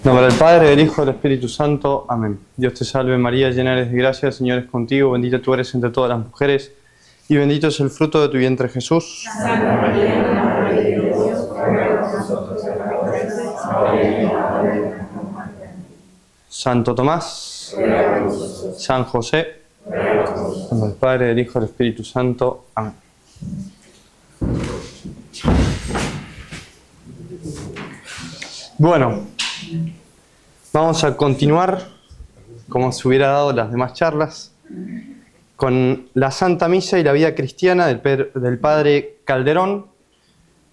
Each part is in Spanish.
En nombre del Padre, del Hijo y del Espíritu Santo. Amén. Dios te salve María, llena eres de gracia, el Señor es contigo, bendita tú eres entre todas las mujeres, y bendito es el fruto de tu vientre Jesús. Santa María, Madre de Dios, ruega por nosotros pecadores, ahora y en la hora de nuestra muerte. Santo Tomás, Ruega por nosotros. San José, Ruega por en nosotros. nombre del Padre, del Hijo y del Espíritu Santo. Amén. Bueno, vamos a continuar, como se hubiera dado las demás charlas, con la Santa Misa y la vida cristiana del Padre Calderón.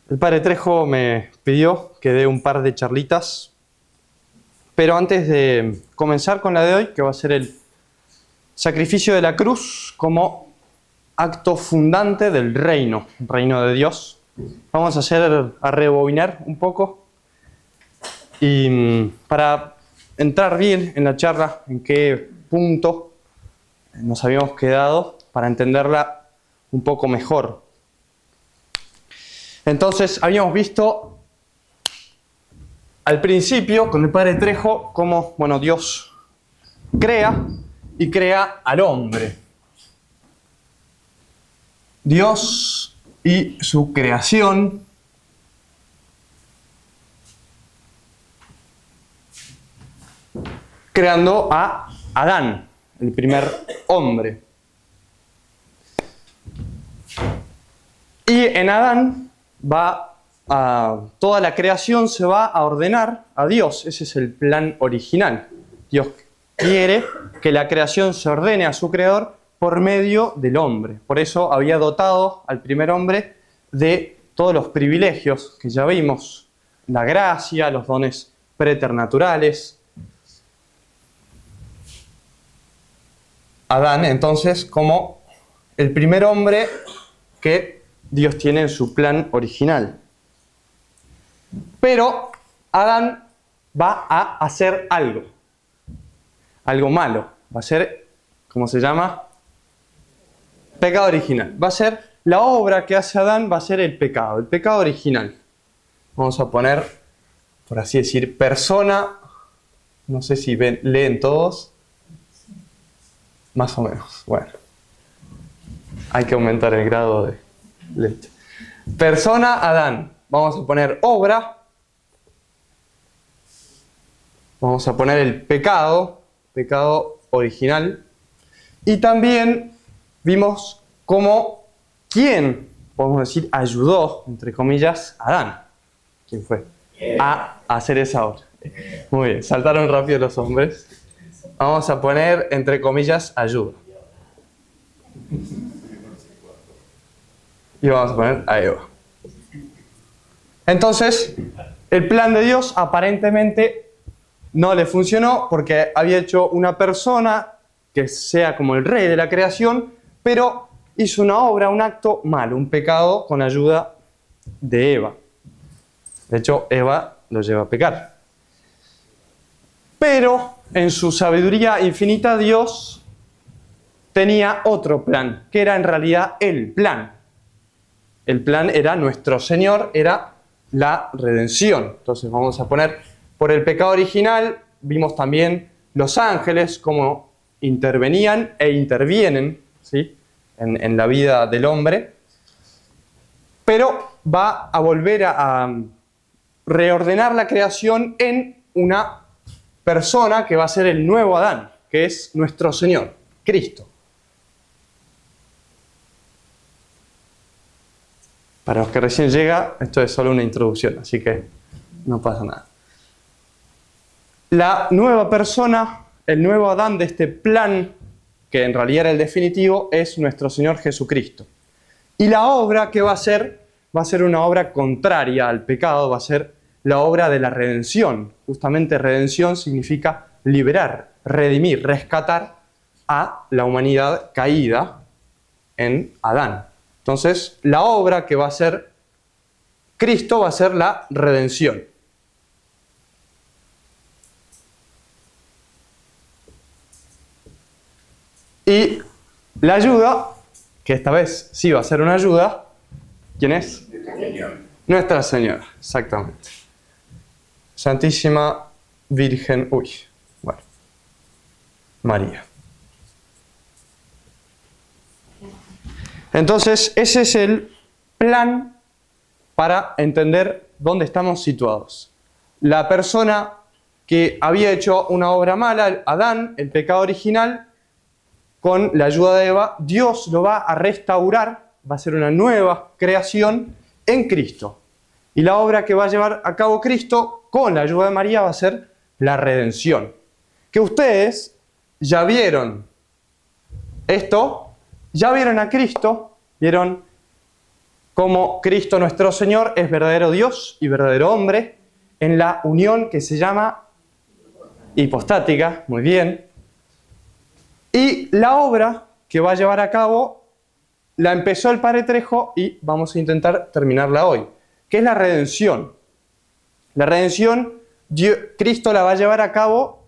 El Padre Trejo me pidió que dé un par de charlitas, pero antes de comenzar con la de hoy, que va a ser el sacrificio de la cruz como acto fundante del reino de Dios, vamos a rebobinar un poco y para entrar bien en la charla, en qué punto nos habíamos quedado para entenderla un poco mejor. Entonces, habíamos visto al principio con el Padre Trejo cómo, Dios crea y crea al hombre. Dios y su creación creando a Adán, el primer hombre. Y en Adán toda la creación se va a ordenar a Dios. Ese es el plan original. Dios quiere que la creación se ordene a su creador por medio del hombre. Por eso había dotado al primer hombre de todos los privilegios que ya vimos. La gracia, los dones preternaturales. Adán, entonces, como el primer hombre que Dios tiene en su plan original. Pero Adán va a hacer algo malo. Va a ser, ¿cómo se llama? Pecado original. Va a ser, la obra que hace Adán va a ser el pecado original. Vamos a poner, por así decir, persona, no sé si leen todos. Más o menos, bueno. Hay que aumentar el grado de leche. Persona, Adán. Vamos a poner obra. Vamos a poner el pecado original. Y también vimos cómo, ¿quién, podemos decir, ayudó, entre comillas, a Adán? ¿Quién fue? A hacer esa obra. Muy bien, saltaron rápido los hombres. Vamos a poner, entre comillas, ayuda. Y vamos a poner a Eva. Entonces, el plan de Dios aparentemente no le funcionó porque había hecho una persona que sea como el rey de la creación, pero hizo una obra, un acto malo, un pecado con ayuda de Eva. De hecho, Eva lo lleva a pecar. Pero en su sabiduría infinita, Dios tenía otro plan, que era en realidad el plan. El plan era nuestro Señor, era la redención. Entonces vamos a poner, por el pecado original, vimos también los ángeles, cómo intervenían e intervienen, ¿sí?, en la vida del hombre. Pero va a volver a reordenar la creación en una persona que va a ser el nuevo Adán, que es nuestro Señor, Cristo. Para los que recién llegan, esto es solo una introducción, así que no pasa nada. La nueva persona, el nuevo Adán de este plan, que en realidad era el definitivo, es nuestro Señor Jesucristo. Y la obra que va a ser una obra contraria al pecado, va a ser la obra de la redención. Justamente redención significa liberar, redimir, rescatar a la humanidad caída en Adán. Entonces, la obra que va a hacer Cristo va a ser la redención. Y la ayuda, que esta vez sí va a ser una ayuda, ¿quién es? Nuestra Señora, exactamente. Santísima Virgen, bueno, María. Entonces, ese es el plan para entender dónde estamos situados. La persona que había hecho una obra mala, Adán, el pecado original, con la ayuda de Eva, Dios lo va a restaurar, va a ser una nueva creación en Cristo. Y la obra que va a llevar a cabo Cristo, con la ayuda de María, va a ser la redención. Que ustedes ya vieron esto, ya vieron a Cristo, vieron cómo Cristo nuestro Señor es verdadero Dios y verdadero hombre, en la unión que se llama hipostática, muy bien. Y la obra que va a llevar a cabo la empezó el Padre Trejo y vamos a intentar terminarla hoy, que es la redención. La redención, Cristo la va a llevar a cabo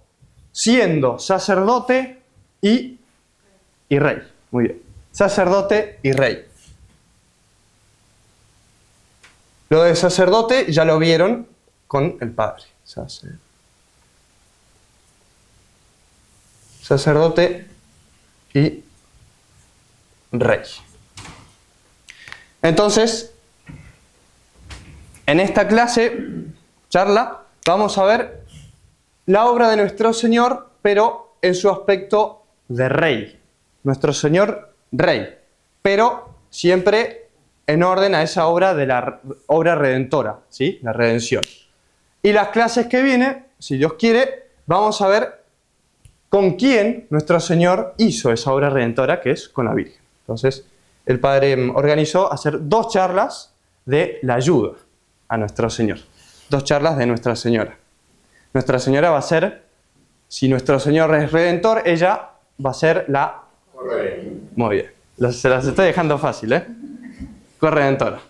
siendo sacerdote y rey. Muy bien. Sacerdote y rey. Lo de sacerdote ya lo vieron con el Padre. Sacerdote y rey. Entonces, en esta charla, vamos a ver la obra de nuestro Señor, pero en su aspecto de rey. Nuestro Señor rey, pero siempre en orden a esa obra de la obra redentora, ¿sí? La redención. Y las clases que vienen, si Dios quiere, vamos a ver con quién nuestro Señor hizo esa obra redentora, que es con la Virgen. Entonces, el Padre organizó hacer 2 charlas de la ayuda a nuestro Señor. 2 charlas de Nuestra Señora. Nuestra Señora va a ser, si nuestro Señor es redentor, ella va a ser la... Correcto. Muy bien. Se las estoy dejando fácil, ¿eh? Corredentora.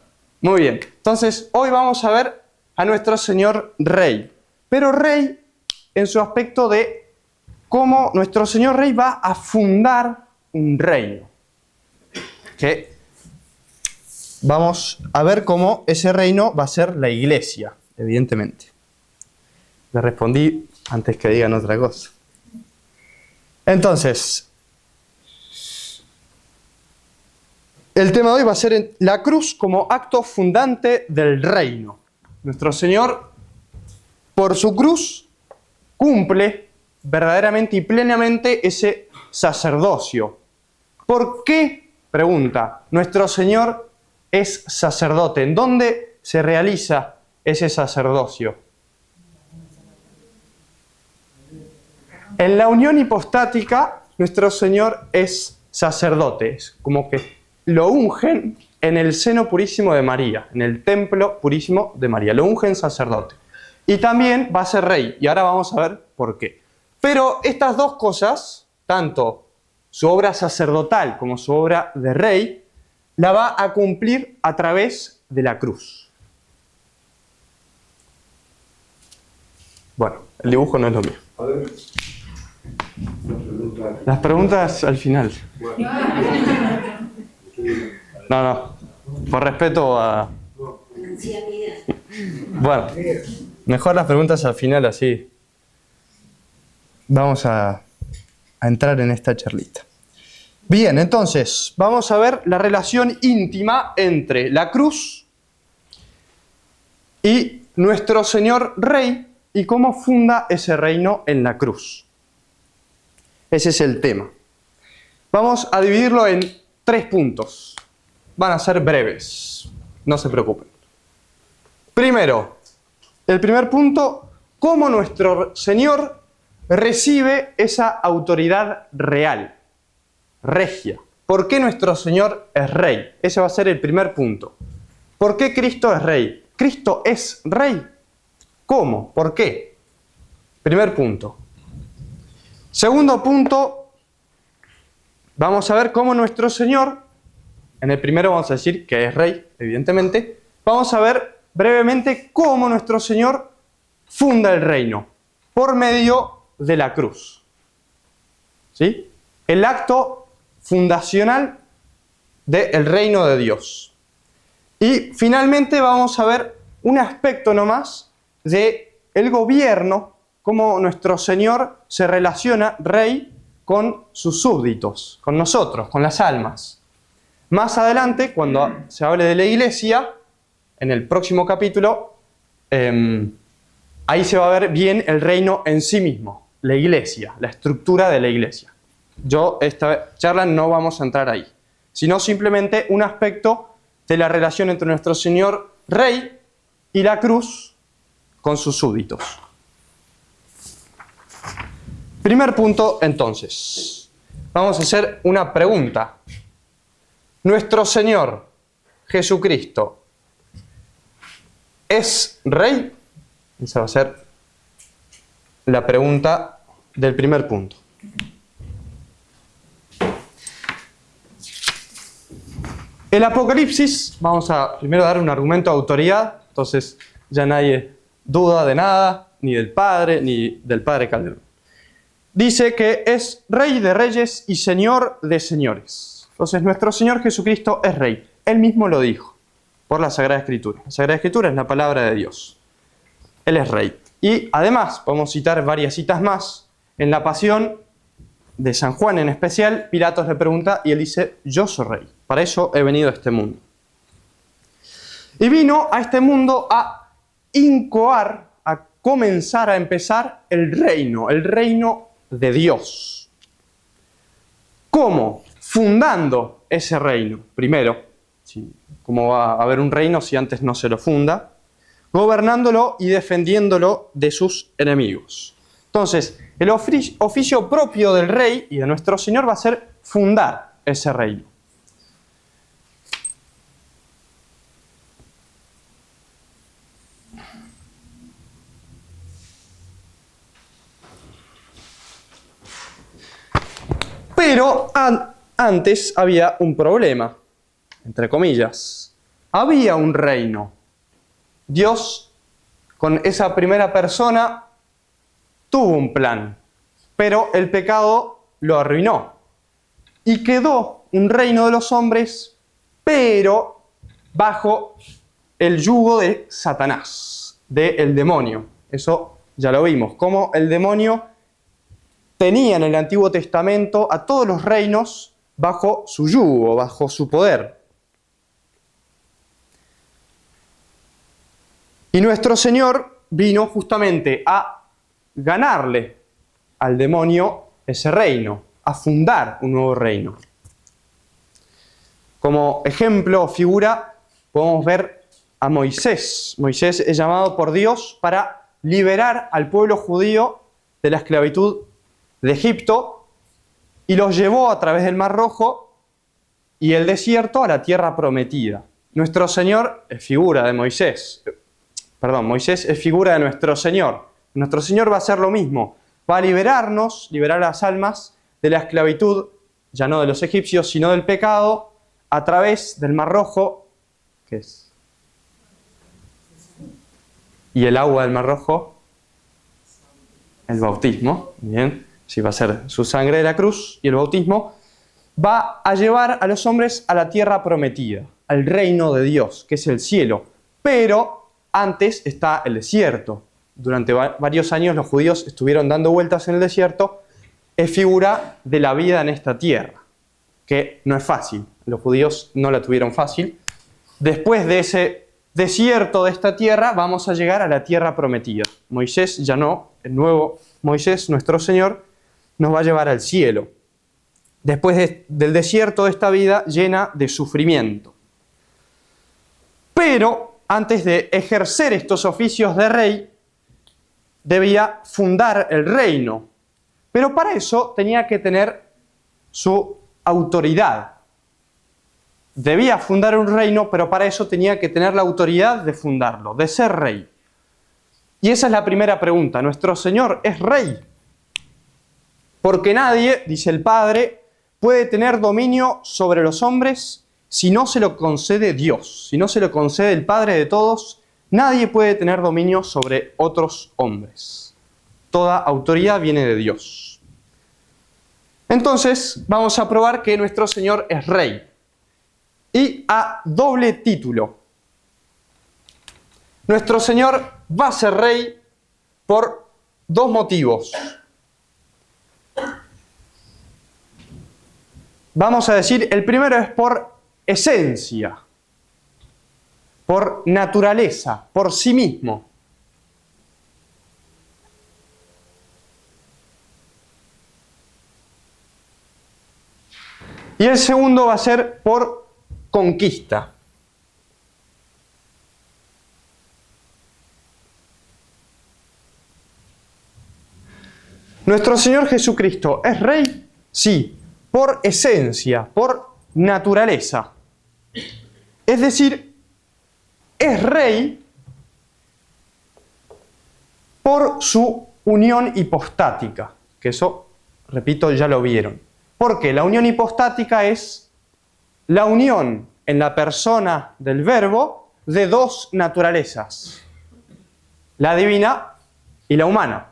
Muy bien. Entonces, hoy vamos a ver a nuestro Señor Rey. Pero Rey en su aspecto de cómo nuestro Señor Rey va a fundar un reino. Que vamos a ver cómo ese reino va a ser la Iglesia, evidentemente. Le respondí antes que digan otra cosa. Entonces, el tema de hoy va a ser la cruz como acto fundante del reino. Nuestro Señor, por su cruz, cumple verdaderamente y plenamente ese sacerdocio. ¿Por qué, pregunta, nuestro Señor es sacerdote? ¿En dónde se realiza ese sacerdocio? En la unión hipostática, nuestro Señor es sacerdote. Es como que lo ungen en el seno purísimo de María, en el templo purísimo de María. Lo ungen sacerdote. Y también va a ser rey. Y ahora vamos a ver por qué. Pero estas 2 cosas, tanto su obra sacerdotal como su obra de rey, la va a cumplir a través de la cruz. Bueno, el dibujo no es lo mío. Las preguntas al final. No, por respeto a... Bueno, mejor las preguntas al final, así vamos a entrar en esta charlita. Bien, entonces, vamos a ver la relación íntima entre la cruz y nuestro Señor Rey y cómo funda ese reino en la cruz. Ese es el tema. Vamos a dividirlo en 3 puntos. Van a ser breves, no se preocupen. Primero, el primer punto, cómo nuestro Señor recibe esa autoridad real, regia. ¿Por qué nuestro Señor es rey? Ese va a ser el primer punto. ¿Por qué Cristo es rey? ¿Cristo es rey? ¿Cómo? ¿Por qué? Primer punto. Segundo punto, vamos a ver cómo nuestro Señor, en el primero vamos a decir que es rey, evidentemente, vamos a ver brevemente cómo nuestro Señor funda el reino, por medio de la cruz. ¿Sí? El acto fundacional del reino de Dios. Y finalmente vamos a ver un aspecto nomás del gobierno, cómo nuestro Señor se relaciona, rey, con sus súbditos, con nosotros, con las almas. Más adelante, cuando se hable de la iglesia, en el próximo capítulo, ahí se va a ver bien el reino en sí mismo, la iglesia, la estructura de la iglesia. Esta charla no vamos a entrar ahí, sino simplemente un aspecto de la relación entre nuestro Señor Rey y la cruz con sus súbditos. Primer punto, entonces. Vamos a hacer una pregunta. ¿Nuestro Señor Jesucristo es Rey? Esa va a ser la pregunta del primer punto. El Apocalipsis, vamos a primero dar un argumento de autoridad, entonces ya nadie duda de nada, ni del Padre, ni del Padre Calderón. Dice que es Rey de reyes y Señor de señores. Entonces nuestro Señor Jesucristo es Rey. Él mismo lo dijo por la Sagrada Escritura. La Sagrada Escritura es la palabra de Dios. Él es Rey. Y además, podemos citar varias citas más. En la Pasión de San Juan en especial, Pilatos le pregunta y él dice, yo soy Rey. Para eso he venido a este mundo. Y vino a este mundo a incoar, a comenzar, a empezar el reino de Dios. ¿Cómo? Fundando ese reino. Primero, ¿cómo va a haber un reino si antes no se lo funda? Gobernándolo y defendiéndolo de sus enemigos. Entonces, el oficio propio del rey y de nuestro Señor va a ser fundar ese reino. Pero antes había un problema, entre comillas. Había un reino. Dios, con esa primera persona, tuvo un plan, pero el pecado lo arruinó. Y quedó un reino de los hombres, pero bajo el yugo de Satanás, del demonio. Eso ya lo vimos, cómo el demonio tenía en el Antiguo Testamento a todos los reinos bajo su yugo, bajo su poder. Y nuestro Señor vino justamente a ganarle al demonio ese reino, a fundar un nuevo reino. Como ejemplo o figura podemos ver a Moisés. Moisés es llamado por Dios para liberar al pueblo judío de la esclavitud de Egipto y los llevó a través del Mar Rojo y el desierto a la tierra prometida. Nuestro Señor es figura de Moisés. Moisés es figura de nuestro Señor. Nuestro Señor va a hacer lo mismo. Va a liberar a las almas de la esclavitud, ya no de los egipcios, sino del pecado, a través del Mar Rojo, ¿qué es? Y el agua del Mar Rojo, el bautismo, bien, sí va a ser su sangre de la cruz y el bautismo, va a llevar a los hombres a la tierra prometida, al reino de Dios, que es el cielo. Pero antes está el desierto. Durante varios años los judíos estuvieron dando vueltas en el desierto. Es figura de la vida en esta tierra, que no es fácil. Los judíos no la tuvieron fácil. Después de ese desierto de esta tierra, vamos a llegar a la tierra prometida. Moisés ya no, el nuevo Moisés, nuestro Señor, nos va a llevar al cielo. Después del desierto de esta vida llena de sufrimiento. Pero antes de ejercer estos oficios de rey, debía fundar el reino. Pero para eso tenía que tener su autoridad. Debía fundar un reino, pero para eso tenía que tener la autoridad de fundarlo, de ser rey. Y esa es la primera pregunta. ¿Nuestro Señor es rey? Porque nadie, dice el Padre, puede tener dominio sobre los hombres si no se lo concede Dios, si no se lo concede el Padre de todos. Nadie puede tener dominio sobre otros hombres. Toda autoridad viene de Dios. Entonces, vamos a probar que nuestro Señor es Rey. Y a doble título. Nuestro Señor va a ser Rey por dos motivos. Vamos a decir, el primero es por esencia, por naturaleza, por sí mismo. Y el segundo va a ser por conquista. ¿Nuestro Señor Jesucristo es Rey? Sí, por esencia, por naturaleza. Es decir, es Rey por su unión hipostática, que eso, repito, ya lo vieron. Porque la unión hipostática es la unión en la persona del Verbo de dos naturalezas, la divina y la humana.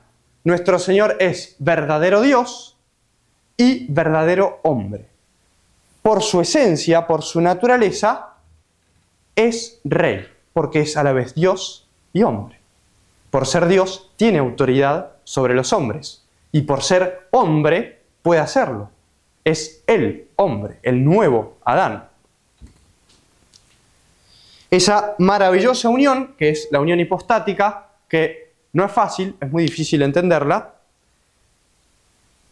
Nuestro Señor es verdadero Dios y verdadero hombre. Por su esencia, por su naturaleza, es Rey, porque es a la vez Dios y hombre. Por ser Dios, tiene autoridad sobre los hombres, y por ser hombre, puede hacerlo. Es el hombre, el nuevo Adán. Esa maravillosa unión, que es la unión hipostática, que no es fácil, es muy difícil entenderla,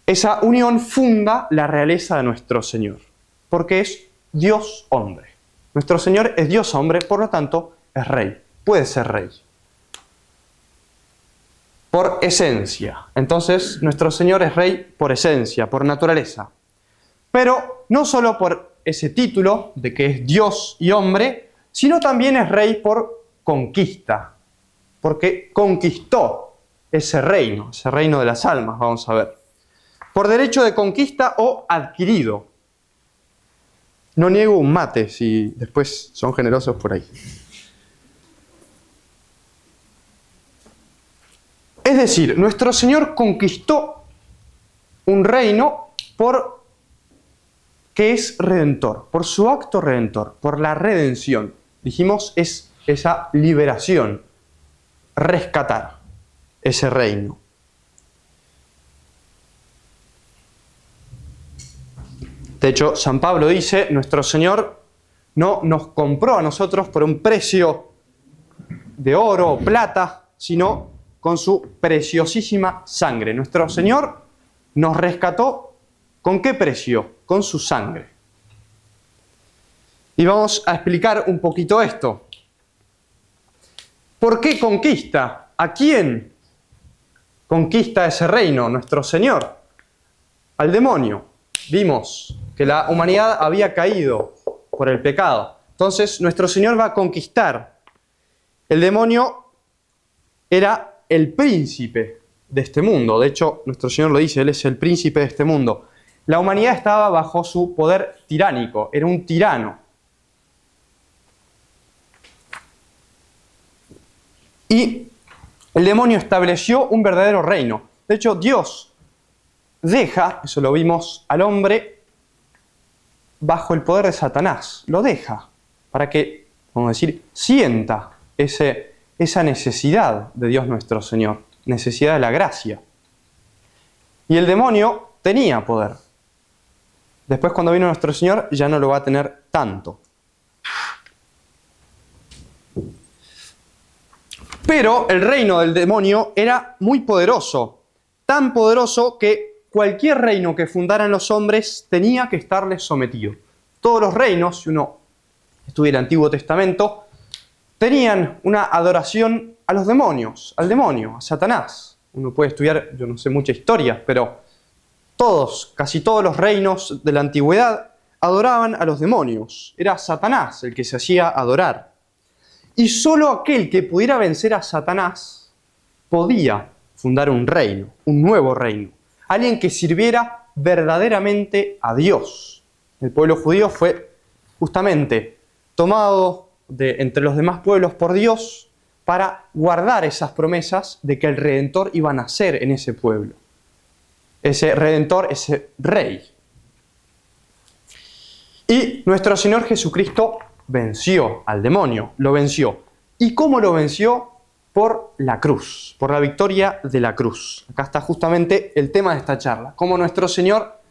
esa unión funda la realeza de nuestro Señor, porque es Dios hombre. Nuestro Señor es Dios hombre, por lo tanto es Rey, puede ser Rey. Por esencia. Entonces, nuestro Señor es Rey por esencia, por naturaleza. Pero no solo por ese título de que es Dios y hombre, sino también es Rey por conquista, porque conquistó ese reino de las almas, vamos a ver. Por derecho de conquista o adquirido. No niego un mate si después son generosos por ahí. Es decir, nuestro Señor conquistó un reino por que es redentor, por su acto redentor, por la redención. Dijimos, es esa liberación, rescatar ese reino. De hecho, San Pablo dice, nuestro Señor no nos compró a nosotros por un precio de oro o plata, sino con su preciosísima sangre. Nuestro Señor nos rescató, ¿con qué precio? Con su sangre. Y vamos a explicar un poquito esto. ¿Por qué conquista? ¿A quién conquista ese reino? Nuestro Señor. Al demonio. Vimos que la humanidad había caído por el pecado. Entonces, nuestro Señor va a conquistar. El demonio era el príncipe de este mundo. De hecho, nuestro Señor lo dice, Él es el príncipe de este mundo. La humanidad estaba bajo su poder tiránico, era un tirano. Y el demonio estableció un verdadero reino. De hecho, Dios deja, eso lo vimos, al hombre bajo el poder de Satanás. Lo deja para que, vamos a decir, sienta esa necesidad de Dios nuestro Señor, necesidad de la gracia. Y el demonio tenía poder. Después, cuando vino nuestro Señor, ya no lo va a tener tanto. Pero el reino del demonio era muy poderoso, tan poderoso que cualquier reino que fundaran los hombres tenía que estarles sometido. Todos los reinos, si uno estudia el Antiguo Testamento, tenían una adoración a los demonios, al demonio, a Satanás. Uno puede estudiar, yo no sé mucha historia, pero casi todos los reinos de la antigüedad adoraban a los demonios. Era Satanás el que se hacía adorar. Y solo aquel que pudiera vencer a Satanás podía fundar un reino, un nuevo reino. Alguien que sirviera verdaderamente a Dios. El pueblo judío fue justamente tomado entre los demás pueblos por Dios para guardar esas promesas de que el Redentor iba a nacer en ese pueblo. Ese Redentor, ese Rey. Y nuestro Señor Jesucristo venció al demonio, lo venció. ¿Y cómo lo venció? por la cruz, por la victoria de la cruz. Acá está justamente el tema de esta charla, cómo nuestro Señor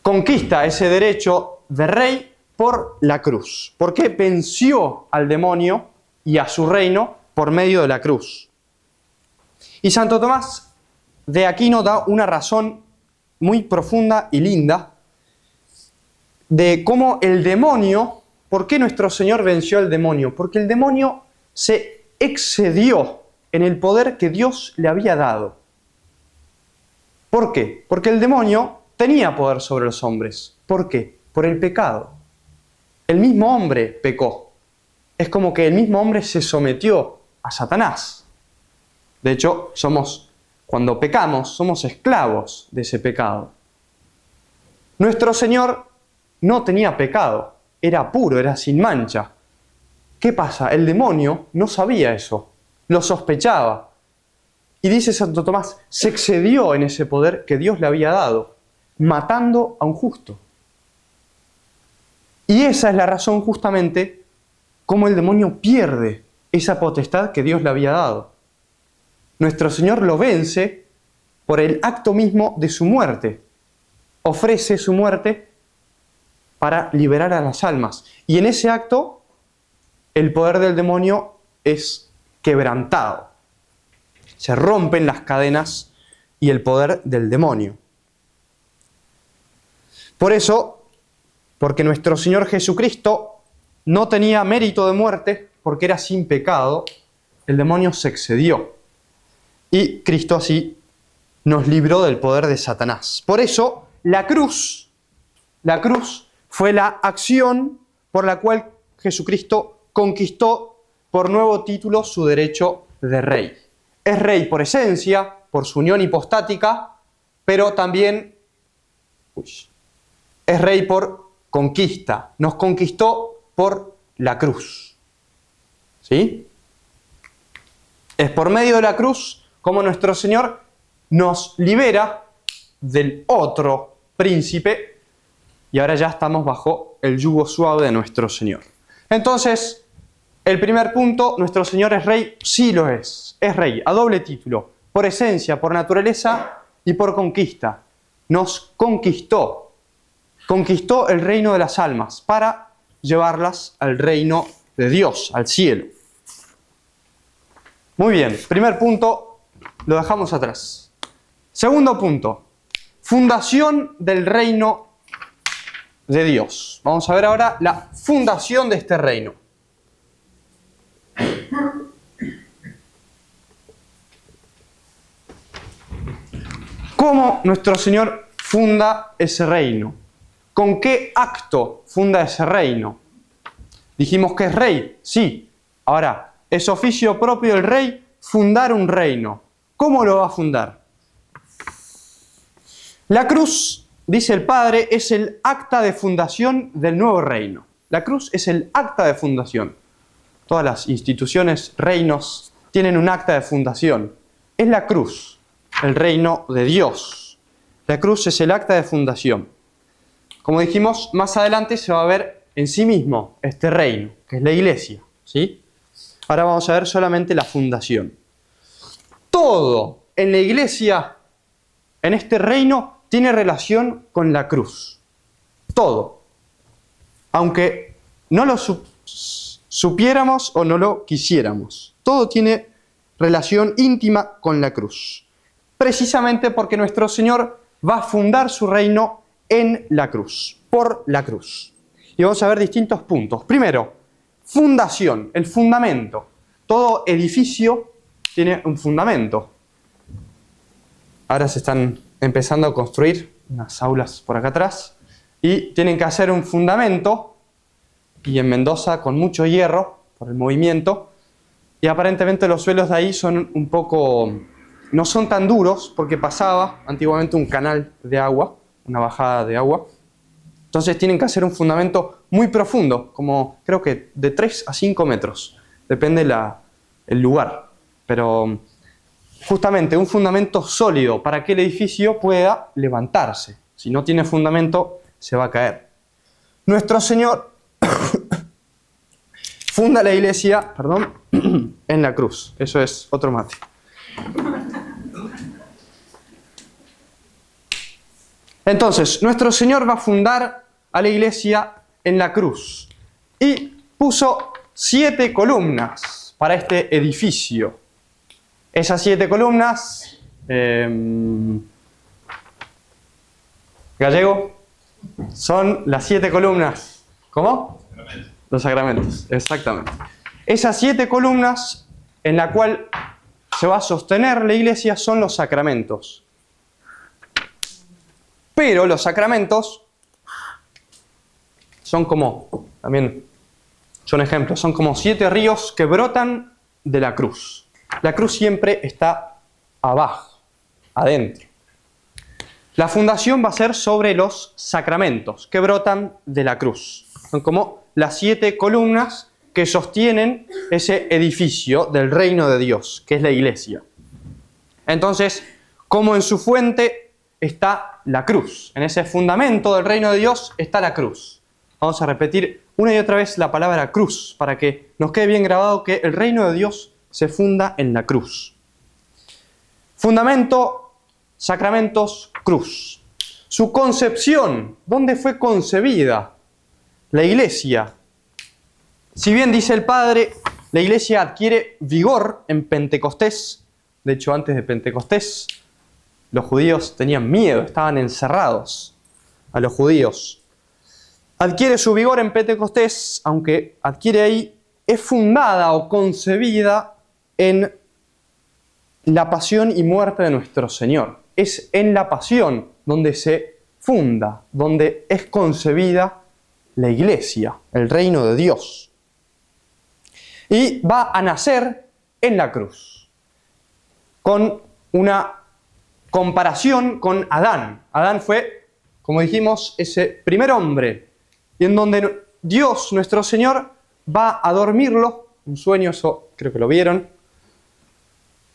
conquista ese derecho de rey por la cruz. ¿Por qué venció al demonio y a su reino por medio de la cruz? Y Santo Tomás de Aquino da una razón muy profunda y linda de cómo el demonio, ¿por qué nuestro Señor venció al demonio? Porque el demonio se excedió en el poder que Dios le había dado. ¿Por qué? Porque el demonio tenía poder sobre los hombres. ¿Por qué? Por el pecado. El mismo hombre pecó. Es como que el mismo hombre se sometió a Satanás. De hecho, cuando pecamos, somos esclavos de ese pecado. Nuestro Señor no tenía pecado, era puro, era sin mancha. ¿Qué pasa? El demonio no sabía eso, lo sospechaba. Y dice Santo Tomás, se excedió en ese poder que Dios le había dado, matando a un justo. Y esa es la razón justamente cómo el demonio pierde esa potestad que Dios le había dado. Nuestro Señor lo vence por el acto mismo de su muerte. Ofrece su muerte para liberar a las almas. Y en ese acto, el poder del demonio es quebrantado. Se rompen las cadenas y el poder del demonio. Por eso, porque nuestro Señor Jesucristo no tenía mérito de muerte, porque era sin pecado, el demonio se excedió. Y Cristo así nos libró del poder de Satanás. Por eso, la cruz fue la acción por la cual Jesucristo conquistó por nuevo título su derecho de rey. Es rey por esencia, por su unión hipostática, pero también es rey por conquista. Nos conquistó por la cruz. ¿Sí? Es por medio de la cruz como nuestro Señor nos libera del otro príncipe y ahora ya estamos bajo el yugo suave de nuestro Señor. Entonces, el primer punto, nuestro Señor es rey, sí lo es rey, a doble título, por esencia, por naturaleza y por conquista. Nos conquistó el reino de las almas para llevarlas al reino de Dios, al cielo. Muy bien, primer punto lo dejamos atrás. Segundo punto, fundación del reino de Dios. Vamos a ver ahora la fundación de este reino. ¿Cómo nuestro Señor funda ese reino? ¿Con qué acto funda ese reino? Dijimos que es rey, sí. Ahora, es oficio propio del rey fundar un reino. ¿Cómo lo va a fundar? La cruz, dice el Padre, es el acta de fundación del nuevo reino. La cruz es el acta de fundación. Todas las instituciones, reinos, tienen un acta de fundación. Es la cruz, el reino de Dios. La cruz es el acta de fundación. Como dijimos, más adelante se va a ver en sí mismo este reino, que es la iglesia, ¿sí? Ahora vamos a ver solamente la fundación. Todo en la iglesia, en este reino, tiene relación con la cruz. Todo. Aunque no lo supiéramos o no lo quisiéramos. Todo tiene relación íntima con la cruz. Precisamente porque nuestro Señor va a fundar su reino en la cruz, por la cruz. Y vamos a ver distintos puntos. Primero, fundación, el fundamento. Todo edificio tiene un fundamento. Ahora se están empezando a construir unas aulas por acá atrás y tienen que hacer un fundamento, y en Mendoza con mucho hierro por el movimiento, y aparentemente los suelos de ahí son un poco, no son tan duros porque pasaba antiguamente un canal de agua, una bajada de agua. Entonces tienen que hacer un fundamento muy profundo, como creo que de 3 a 5 metros, depende el lugar. Pero justamente un fundamento sólido para que el edificio pueda levantarse. Si no tiene fundamento, se va a caer. Nuestro Señor funda la iglesia, perdón, en la cruz. Eso es otro mate. Entonces, nuestro Señor va a fundar a la iglesia en la cruz y puso 7 columnas para este edificio. Esas 7 columnas, gallego, son las 7 columnas. ¿Cómo? Los sacramentos, exactamente. Esas 7 columnas en la cual se va a sostener la iglesia son los sacramentos. Pero los sacramentos son como, también son ejemplos, son como 7 ríos que brotan de la cruz. La cruz siempre está abajo, adentro. La fundación va a ser sobre los sacramentos que brotan de la cruz. Son como las 7 columnas que sostienen ese edificio del reino de Dios, que es la iglesia. Entonces, como en su fuente está la cruz, en ese fundamento del reino de Dios está la cruz. Vamos a repetir una y otra vez la palabra cruz para que nos quede bien grabado que el reino de Dios se funda en la cruz. Fundamento, sacramentos, cruz. Su concepción, ¿dónde fue concebida? La iglesia. Si bien dice el Padre, la iglesia adquiere vigor en Pentecostés. De hecho, antes de Pentecostés, los judíos tenían miedo, estaban encerrados a los judíos. Adquiere su vigor en Pentecostés, aunque adquiere ahí, es fundada o concebida en la pasión y muerte de nuestro Señor. Es en la pasión donde se funda, donde es concebida la iglesia, el reino de Dios. Y va a nacer en la cruz, con una comparación con Adán. Adán fue, como dijimos, ese primer hombre, y en donde Dios, nuestro Señor, va a dormirlo, un sueño, eso creo que lo vieron,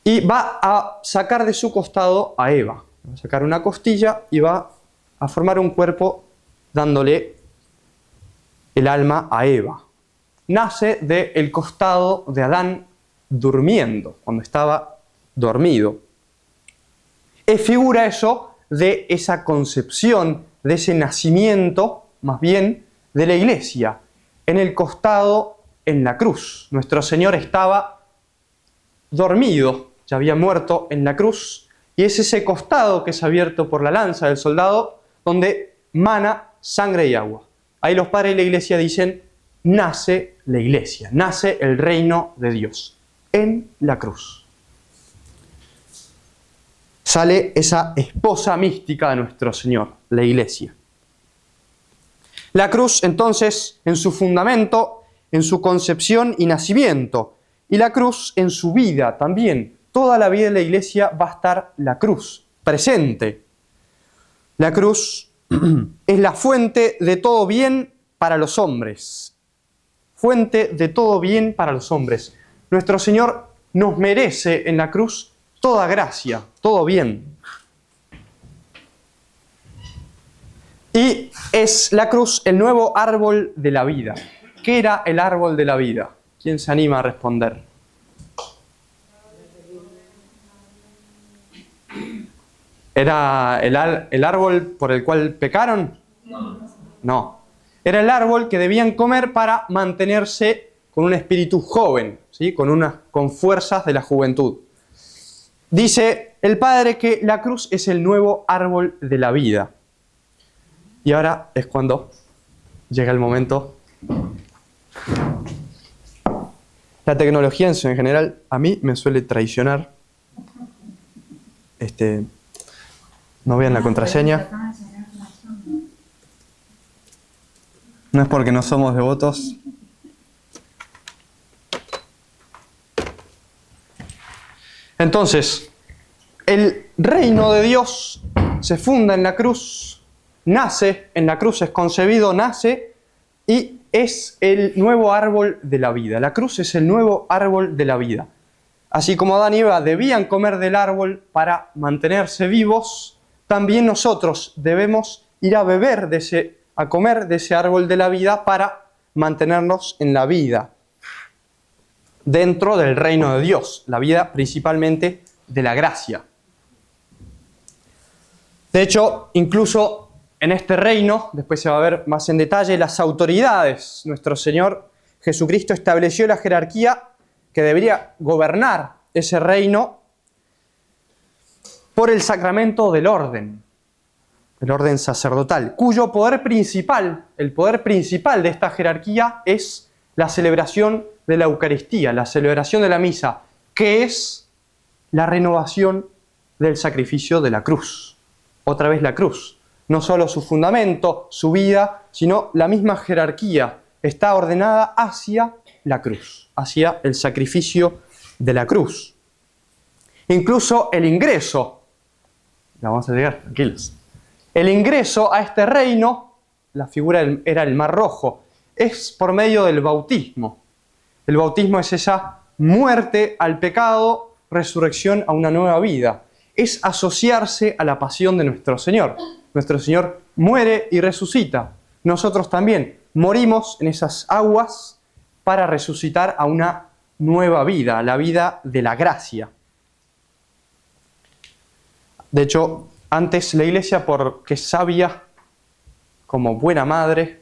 y va a sacar de su costado a Eva. Va a sacar una costilla y va a formar un cuerpo dándole el alma a Eva. Nace del costado de Adán durmiendo, cuando estaba dormido. Es figura eso de esa concepción, de ese nacimiento, más bien, de la iglesia, en el costado, en la cruz. Nuestro Señor estaba dormido, ya había muerto en la cruz, y es ese costado que es abierto por la lanza del soldado, donde mana sangre y agua. Ahí los padres de la iglesia dicen, nace la iglesia, nace el reino de Dios, en la cruz. Sale esa esposa mística de nuestro Señor, la iglesia. La cruz, entonces, en su fundamento, en su concepción y nacimiento, y la cruz en su vida también. Toda la vida de la iglesia va a estar la cruz presente. La cruz es la fuente de todo bien para los hombres. Fuente de todo bien para los hombres. Nuestro Señor nos merece en la cruz toda gracia, todo bien. Y es la cruz el nuevo árbol de la vida. ¿Qué era el árbol de la vida? ¿Quién se anima a responder? ¿Era el árbol por el cual pecaron? No. Era el árbol que debían comer para mantenerse con un espíritu joven, ¿sí? Con fuerzas de la juventud. Dice el Padre que la cruz es el nuevo árbol de la vida. Y ahora es cuando llega el momento. La tecnología en general a mí me suele traicionar. No vean la contraseña. No es porque no somos devotos. Entonces, el reino de Dios se funda en la cruz, nace en la cruz, es concebido, nace y es el nuevo árbol de la vida. La cruz es el nuevo árbol de la vida. Así como Adán y Eva debían comer del árbol para mantenerse vivos, también nosotros debemos ir a comer de ese árbol de la vida para mantenernos en la vida. dentro del reino de Dios, la vida principalmente de la gracia. De hecho, incluso en este reino, después se va a ver más en detalle, las autoridades, nuestro Señor Jesucristo estableció la jerarquía que debería gobernar ese reino por el sacramento del orden sacerdotal, cuyo poder principal, el poder principal de esta jerarquía es la celebración de la Eucaristía, la celebración de la misa, que es la renovación del sacrificio de la cruz. Otra vez la cruz. No solo su fundamento, su vida, sino la misma jerarquía está ordenada hacia la cruz, hacia el sacrificio de la cruz. Incluso el ingreso, ya vamos a llegar, tranquilos. El ingreso a este reino, la figura era el Mar Rojo, es por medio del bautismo. El bautismo es esa muerte al pecado, resurrección a una nueva vida. Es asociarse a la pasión de nuestro Señor. Nuestro Señor muere y resucita. Nosotros también morimos en esas aguas para resucitar a una nueva vida, la vida de la gracia. De hecho, antes la Iglesia, porque es sabia, como buena madre,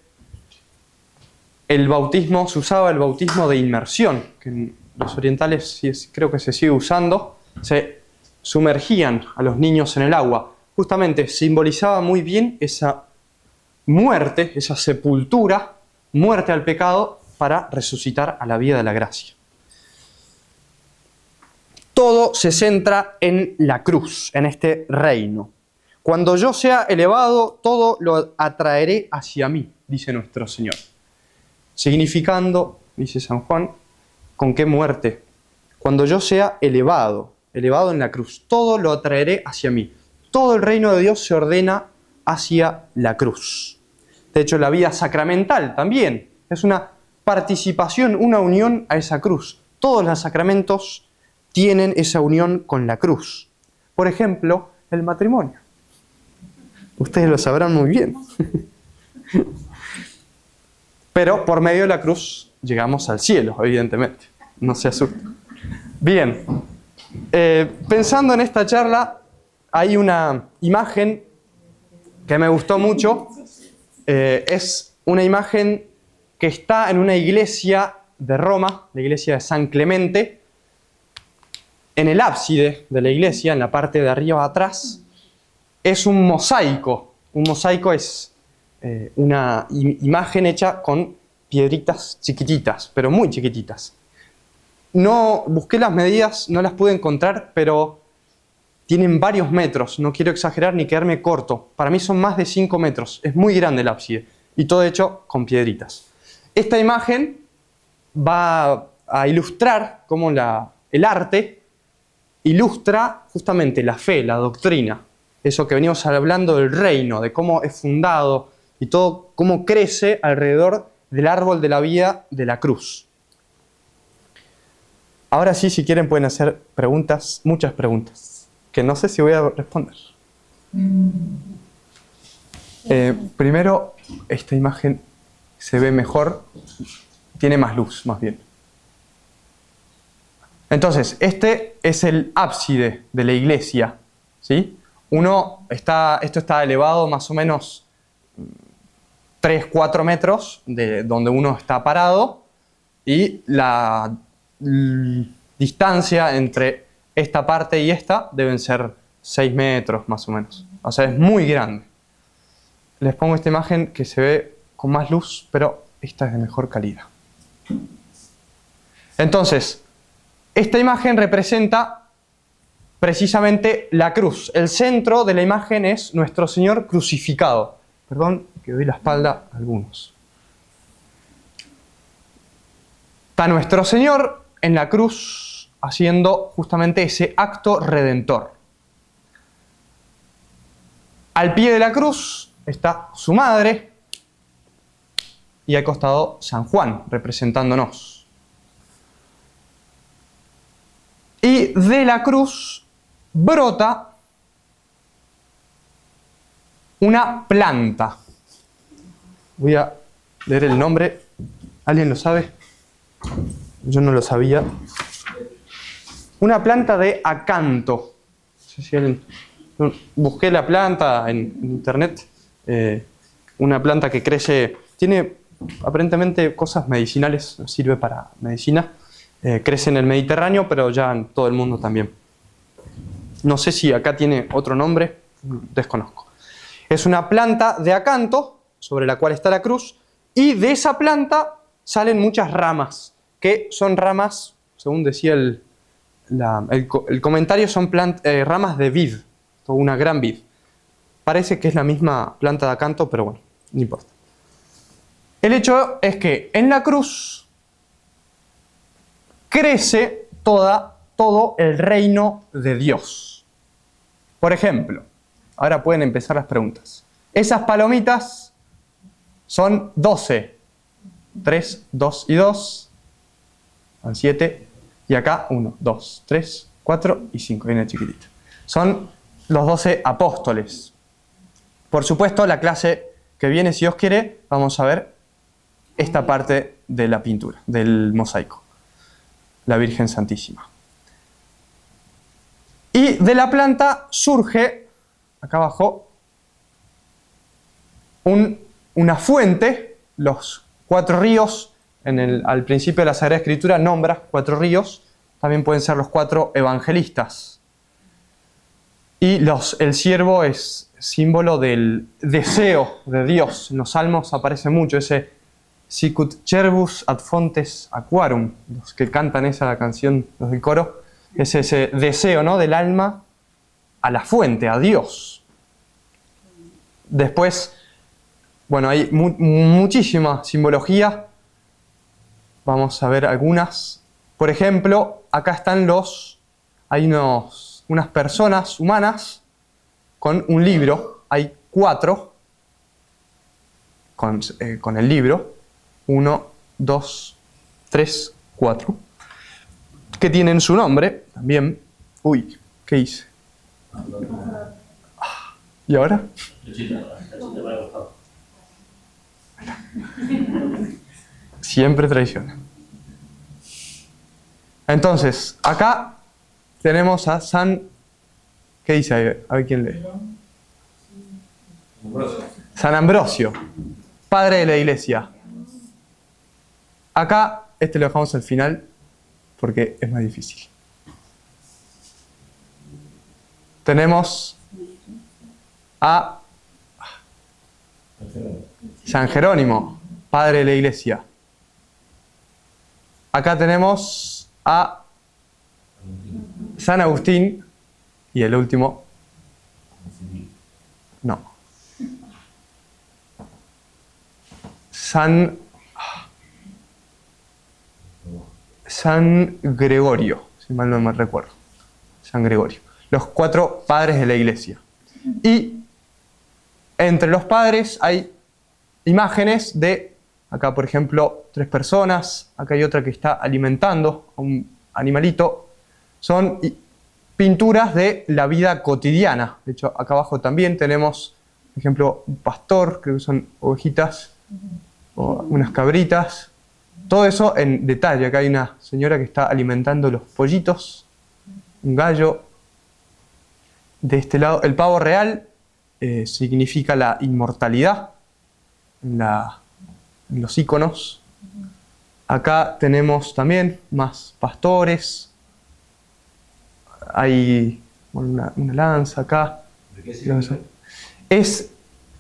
el bautismo, se usaba el bautismo de inmersión, que en los orientales creo que se sigue usando, se sumergían a los niños en el agua. Justamente simbolizaba muy bien esa muerte, esa sepultura, muerte al pecado, para resucitar a la vida de la gracia. Todo se centra en la cruz, en este reino. Cuando yo sea elevado, todo lo atraeré hacia mí, dice nuestro Señor. Significando, dice San Juan, ¿con qué muerte? Cuando yo sea elevado en la cruz, todo lo atraeré hacia mí. Todo el reino de Dios se ordena hacia la cruz. De hecho, la vida sacramental también es una participación, una unión a esa cruz. Todos los sacramentos tienen esa unión con la cruz. Por ejemplo, el matrimonio. Ustedes lo sabrán muy bien. Pero por medio de la cruz llegamos al cielo, evidentemente. No se asusten. Bien. Pensando en esta charla, hay una imagen que me gustó mucho. Es una imagen que está en una iglesia de Roma, la iglesia de San Clemente. En el ábside de la iglesia, en la parte de arriba atrás, es un mosaico. Un mosaico es una imagen hecha con piedritas chiquititas, pero muy chiquititas. No busqué las medidas, no las pude encontrar, pero tienen varios metros. No quiero exagerar ni quedarme corto. Para mí son más de 5 metros. Es muy grande el ábside. Y todo hecho con piedritas. Esta imagen va a ilustrar cómo el arte ilustra justamente la fe, la doctrina. Eso que venimos hablando del reino, de cómo es fundado y todo cómo crece alrededor del árbol de la vida de la cruz. Ahora sí, si quieren pueden hacer preguntas, muchas preguntas, que no sé si voy a responder. Primero, esta imagen se ve mejor, tiene más luz, más bien. Entonces, este es el ábside de la iglesia, ¿sí? Esto está elevado más o menos 3-4 metros de donde uno está parado, y la distancia entre esta parte y esta deben ser 6 metros más o menos. O sea, es muy grande. Les pongo esta imagen que se ve con más luz, pero esta es de mejor calidad. Entonces, esta imagen representa precisamente la cruz. El centro de la imagen es nuestro Señor crucificado. Perdón, que doy la espalda a algunos. Está nuestro Señor en la cruz haciendo justamente ese acto redentor. Al pie de la cruz está su madre y al costado San Juan representándonos. Y de la cruz brota una planta. Voy a leer el nombre. ¿Alguien lo sabe? Yo no lo sabía. una planta de acanto. No sé si alguien... Busqué la planta en internet. Una planta que crece... Tiene aparentemente cosas medicinales, sirve para medicina. Crece en el Mediterráneo, pero ya en todo el mundo también. No sé si acá tiene otro nombre, desconozco. Es una planta de acanto, sobre la cual está la cruz, y de esa planta salen muchas ramas, que son ramas, según decía el comentario, son ramas de vid, o una gran vid. Parece que es la misma planta de acanto, pero bueno, no importa. El hecho es que en la cruz crece todo el reino de Dios. Por ejemplo, ahora pueden empezar las preguntas. Esas palomitas son 12. 3, 2 y 2. Son 7. Y acá 1, 2, 3, 4 y 5. Viene chiquitito. Son los 12 apóstoles. Por supuesto, la clase que viene, si Dios quiere, vamos a ver esta parte de la pintura, del mosaico. La Virgen Santísima. Y de la planta surge, acá abajo, una fuente, los 4 ríos, al principio de la Sagrada Escritura nombra 4 ríos, también pueden ser los 4 evangelistas. Y el ciervo es símbolo del deseo de Dios. En los Salmos aparece mucho ese sicut cervus ad fontes aquarum, los que cantan esa canción, los del coro, es ese deseo, ¿no?, del alma a la fuente, a Dios. Después, bueno, hay muchísima simbología. Vamos a ver algunas. Por ejemplo, acá están hay unas personas humanas con un libro. Hay 4 con el libro. 1, 2, 3, 4. Que tienen su nombre también. Uy, ¿qué hice? ¿Y ahora? Siempre traiciona. Entonces, acá tenemos a San... ¿Qué dice ahí? A ver quién lee. San Ambrosio, padre de la Iglesia. Acá, lo dejamos al final porque es más difícil. Tenemos a San Jerónimo, padre de la Iglesia. Acá tenemos a San Agustín y el último, no, San Gregorio, si mal no me recuerdo. San Gregorio. Los 4 padres de la Iglesia. Y entre los padres hay imágenes de, acá por ejemplo, 3 personas, acá hay otra que está alimentando a un animalito. Son pinturas de la vida cotidiana. De hecho, acá abajo también tenemos, por ejemplo, un pastor, creo que son ovejitas, o unas cabritas. Todo eso en detalle. Acá hay una señora que está alimentando los pollitos, un gallo. De este lado, el pavo real significa la inmortalidad en los iconos. Acá tenemos también más pastores. Hay una lanza acá. ¿De qué siglo es?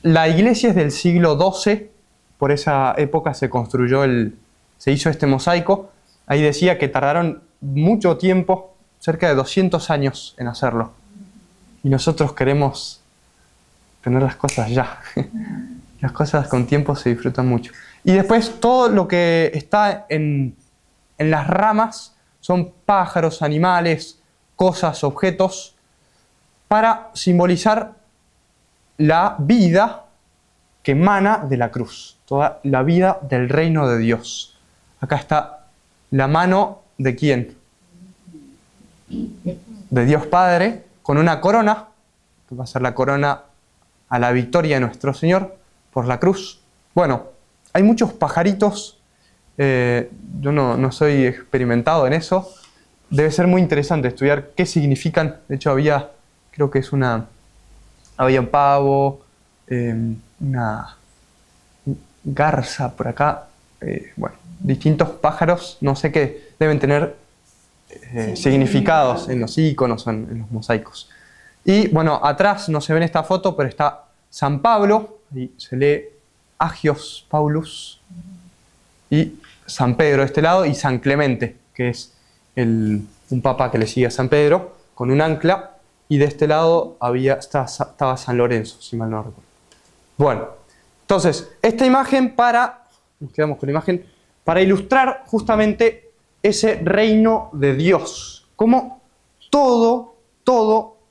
La iglesia es del siglo XII. Por esa época se hizo este mosaico. Ahí decía que tardaron mucho tiempo, cerca de 200 años en hacerlo. Y nosotros queremos tener las cosas ya. Las cosas con tiempo se disfrutan mucho. Y después todo lo que está en las ramas son pájaros, animales, cosas, objetos, para simbolizar la vida que emana de la cruz. Toda la vida del reino de Dios. Acá está la mano de ¿quién? De Dios Padre, con una corona, que va a ser la corona a la victoria de nuestro Señor por la cruz. Bueno, hay muchos pajaritos, yo no soy experimentado en eso, debe ser muy interesante estudiar qué significan. De hecho, creo que había un pavo, una garza por acá, bueno, distintos pájaros, no sé qué, deben tener significados en los iconos o en los mosaicos. Y bueno, atrás no se ve en esta foto, pero está San Pablo, ahí se lee Agios Paulus, y San Pedro de este lado, y San Clemente, que es un papa que le sigue a San Pedro, con un ancla, y de este lado estaba San Lorenzo, si mal no recuerdo. Bueno, entonces, esta imagen nos quedamos con la imagen, para ilustrar justamente ese reino de Dios, cómo todo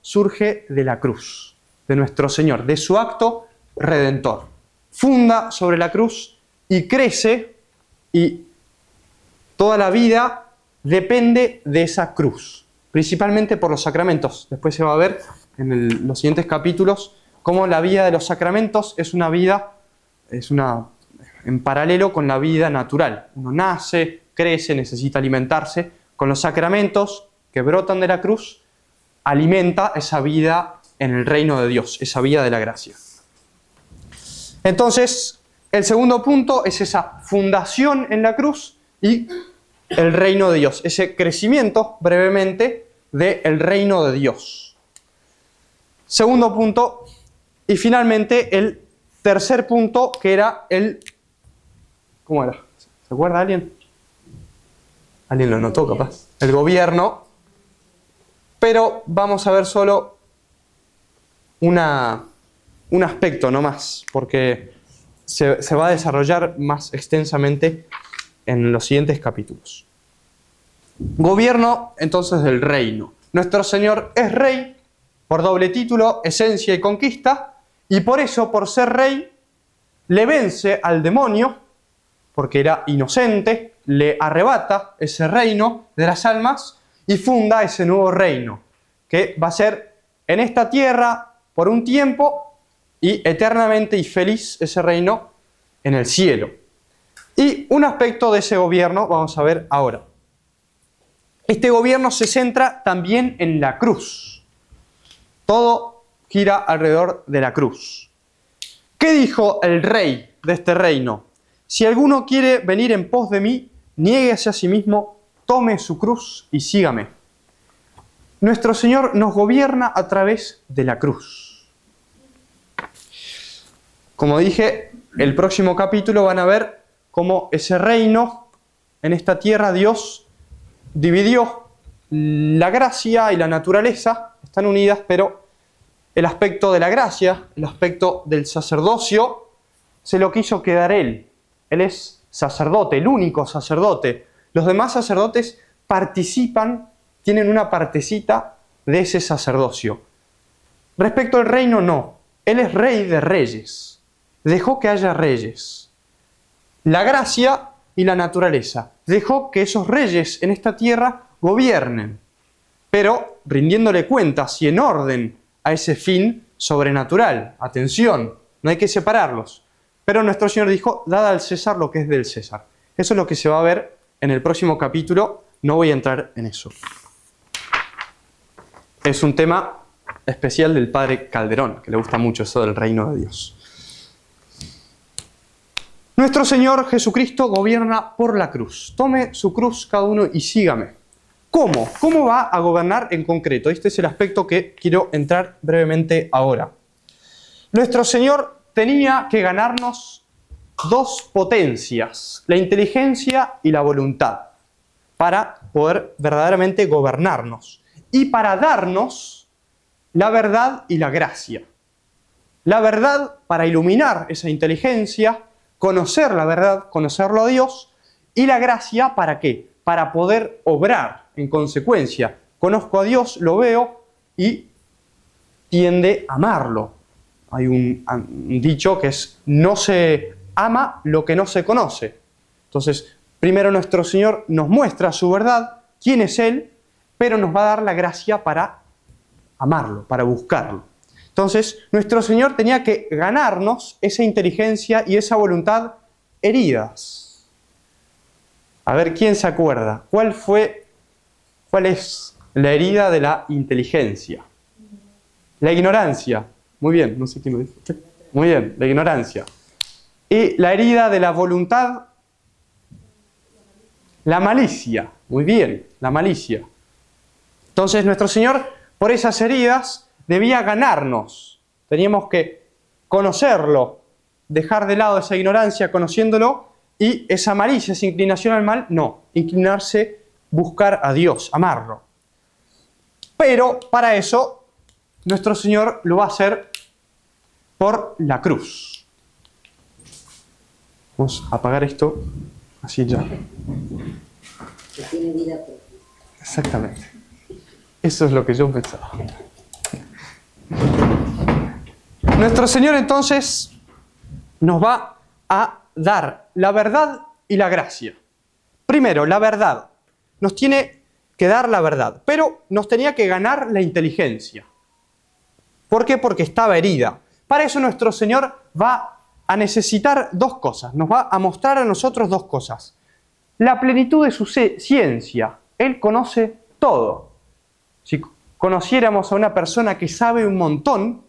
surge de la cruz, de nuestro Señor, de su acto redentor. Funda sobre la cruz y crece, y toda la vida depende de esa cruz, principalmente por los sacramentos. Después se va a ver en los siguientes capítulos cómo la vida de los sacramentos es en paralelo con la vida natural. Uno nace, crece, necesita alimentarse. Con los sacramentos que brotan de la cruz, alimenta esa vida en el reino de Dios, esa vida de la gracia. Entonces, el segundo punto es esa fundación en la cruz y el reino de Dios, ese crecimiento brevemente del reino de Dios. Segundo punto, y finalmente el tercer punto, que era ¿cómo era? ¿Se acuerda alguien? Alguien lo notó, capaz. El gobierno. Pero vamos a ver solo un aspecto, no más, porque se va a desarrollar más extensamente en los siguientes capítulos. Gobierno, entonces, del reino. Nuestro Señor es rey, por doble título, esencia y conquista, y por eso, por ser rey, le vence al demonio, porque era inocente, le arrebata ese reino de las almas y funda ese nuevo reino, que va a ser en esta tierra por un tiempo y eternamente y feliz ese reino en el cielo. Y un aspecto de ese gobierno vamos a ver ahora. Este gobierno se centra también en la cruz. Todo gira alrededor de la cruz. ¿Qué dijo el rey de este reino? Si alguno quiere venir en pos de mí, niéguese a sí mismo, tome su cruz y sígame. Nuestro Señor nos gobierna a través de la cruz. Como dije, el próximo capítulo van a ver cómo ese reino, en esta tierra, Dios dividió la gracia y la naturaleza, están unidas, pero el aspecto de la gracia, el aspecto del sacerdocio, se lo quiso quedar Él. Él es sacerdote, el único sacerdote. Los demás sacerdotes participan, tienen una partecita de ese sacerdocio. Respecto al reino, no. Él es rey de reyes. Dejó que haya reyes. La gracia y la naturaleza. Dejó que esos reyes en esta tierra gobiernen, pero rindiéndole cuentas y en orden a ese fin sobrenatural. Atención, no hay que separarlos. Pero nuestro Señor dijo, dad al César lo que es del César. Eso es lo que se va a ver en el próximo capítulo. No voy a entrar en eso. Es un tema especial del padre Calderón, que le gusta mucho eso del reino de Dios. Nuestro Señor Jesucristo gobierna por la cruz. Tome su cruz cada uno y sígame. ¿Cómo? ¿Cómo va a gobernar en concreto? Este es el aspecto que quiero entrar brevemente ahora. Nuestro Señor tenía que ganarnos dos potencias, la inteligencia y la voluntad, para poder verdaderamente gobernarnos y para darnos la verdad y la gracia. La verdad para iluminar esa inteligencia, conocer la verdad, conocerlo a Dios, y la gracia ¿para qué? Para poder obrar en consecuencia. Conozco a Dios, lo veo y tiende a amarlo. Hay un dicho que es, no se ama lo que no se conoce. Entonces, primero nuestro Señor nos muestra su verdad, quién es Él, pero nos va a dar la gracia para amarlo, para buscarlo. Entonces, nuestro Señor tenía que ganarnos esa inteligencia y esa voluntad heridas. A ver, ¿quién se acuerda? ¿Cuál ¿Cuál es la herida de la inteligencia? La ignorancia. Muy bien, no sé quién lo dijo. Muy bien, la ignorancia. Y la herida de la voluntad, la malicia. Muy bien, la malicia. Entonces nuestro Señor, por esas heridas, debía ganarnos. Teníamos que conocerlo, dejar de lado esa ignorancia conociéndolo, y esa malicia, esa inclinación al mal, no. Inclinarse, buscar a Dios, amarlo. Pero para eso, nuestro Señor lo va a hacer por la cruz. Vamos a apagar esto, así ya. Que tiene vida propia. Exactamente. Eso es lo que yo pensaba. Nuestro Señor entonces nos va a dar la verdad y la gracia. Primero, la verdad. Nos tiene que dar la verdad, pero nos tenía que ganar la inteligencia. ¿Por qué? Porque estaba herida. Para eso nuestro Señor va a necesitar dos cosas. Nos va a mostrar a nosotros dos cosas. La plenitud de su ciencia. Él conoce todo. Si conociéramos a una persona que sabe un montón,